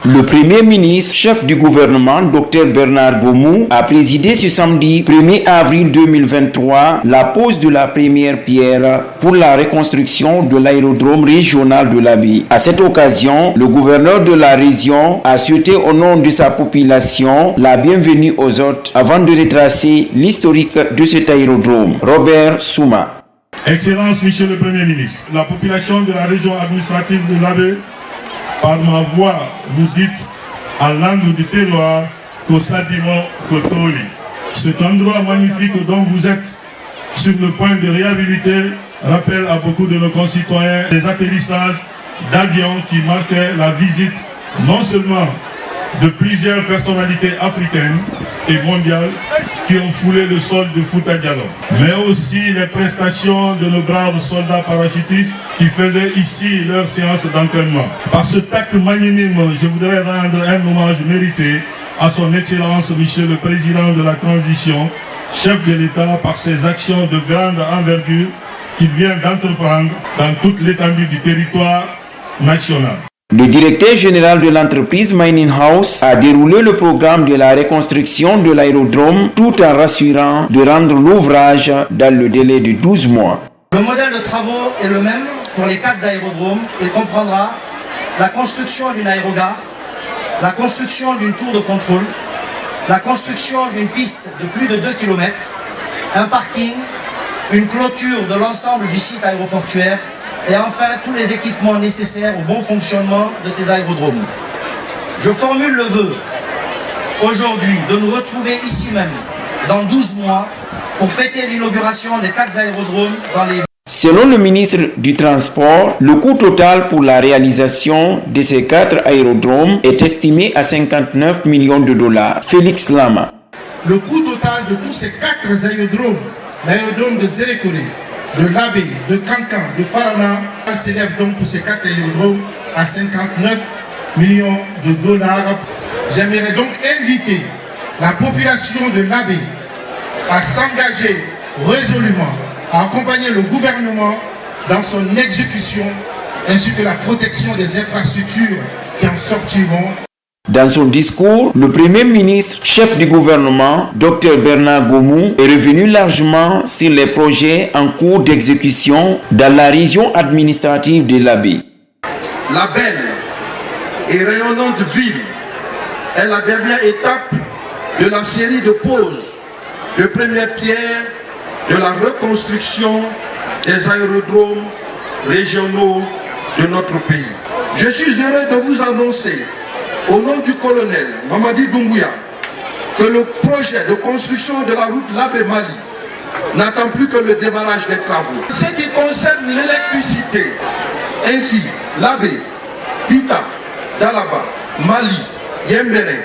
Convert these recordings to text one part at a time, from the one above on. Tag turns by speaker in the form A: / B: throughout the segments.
A: Le Premier ministre, chef du gouvernement, Dr Bernard Gomou, a présidé ce samedi 1er avril 2023 la pose de la première pierre pour la reconstruction de l'aérodrome régional de l'Abbé. À cette occasion, le gouverneur de la région a souhaité au nom de sa population la bienvenue aux hôtes avant de retracer l'historique de cet aérodrome. Robert Souma.
B: Excellence, Monsieur le Premier ministre, la population de la région administrative de l'Abbé, par ma voix, vous dites en langue du terroir Kosadimo Kotoli. Cet endroit magnifique dont vous êtes sur le point de réhabiliter rappelle à beaucoup de nos concitoyens les atterrissages d'avions qui marquaient la visite non seulement de plusieurs personnalités africaines et mondiales qui ont foulé le sol de Fouta Djallon, mais aussi les prestations de nos braves soldats parachutistes qui faisaient ici leur séance d'entraînement. Par ce acte magnanime, je voudrais rendre un hommage mérité à son Excellence Monsieur le Président de la Transition, chef de l'État, par ses actions de grande envergure qu'il vient d'entreprendre dans toute l'étendue du territoire national.
A: Le directeur général de l'entreprise Mining House a déroulé le programme de la reconstruction de l'aérodrome tout en rassurant de rendre l'ouvrage dans le délai de 12 mois.
C: Le modèle de travaux est le même pour les 4 aérodromes et comprendra la construction d'une aérogare, la construction d'une tour de contrôle, la construction d'une piste de plus de 2 km, un parking, une clôture de l'ensemble du site aéroportuaire et enfin tous les équipements nécessaires au bon fonctionnement de ces aérodromes. Je formule le vœu aujourd'hui de nous retrouver ici même dans 12 mois pour fêter l'inauguration des 4 aérodromes dans les...
A: Selon le ministre du Transport, le coût total pour la réalisation de ces 4 aérodromes est estimé à 59 millions de dollars. Félix Lama.
D: Le coût total de tous ces 4 aérodromes, l'aérodrome de Zérékoré, de l'Abbé, de Kankan, de Farana, s'élève donc pour ces 4 aérodromes à 59 millions de dollars. J'aimerais donc inviter la population de l'Abbé à s'engager résolument, à accompagner le gouvernement dans son exécution ainsi que la protection des infrastructures qui en sortiront.
A: Dans son discours, le Premier ministre, chef du gouvernement, Dr Bernard Gomou, est revenu largement sur les projets en cours d'exécution dans la région administrative de l'Abbé.
E: La belle et rayonnante ville est la dernière étape de la série de poses de première pierre de la reconstruction des aérodromes régionaux de notre pays. Je suis heureux de vous annoncer au nom du colonel Mamadi Doumbouya que le projet de construction de la route L'Abbé-Mali n'attend plus que le démarrage des travaux. Ce qui concerne l'électricité, ainsi l'Abbé, Pita, Dalaba, Mali, Yembere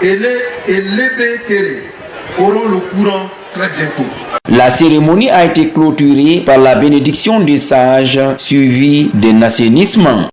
E: et l'Ébé-Kéré auront le courant très bientôt.
A: La cérémonie a été clôturée par la bénédiction des sages suivie d'un assainissement.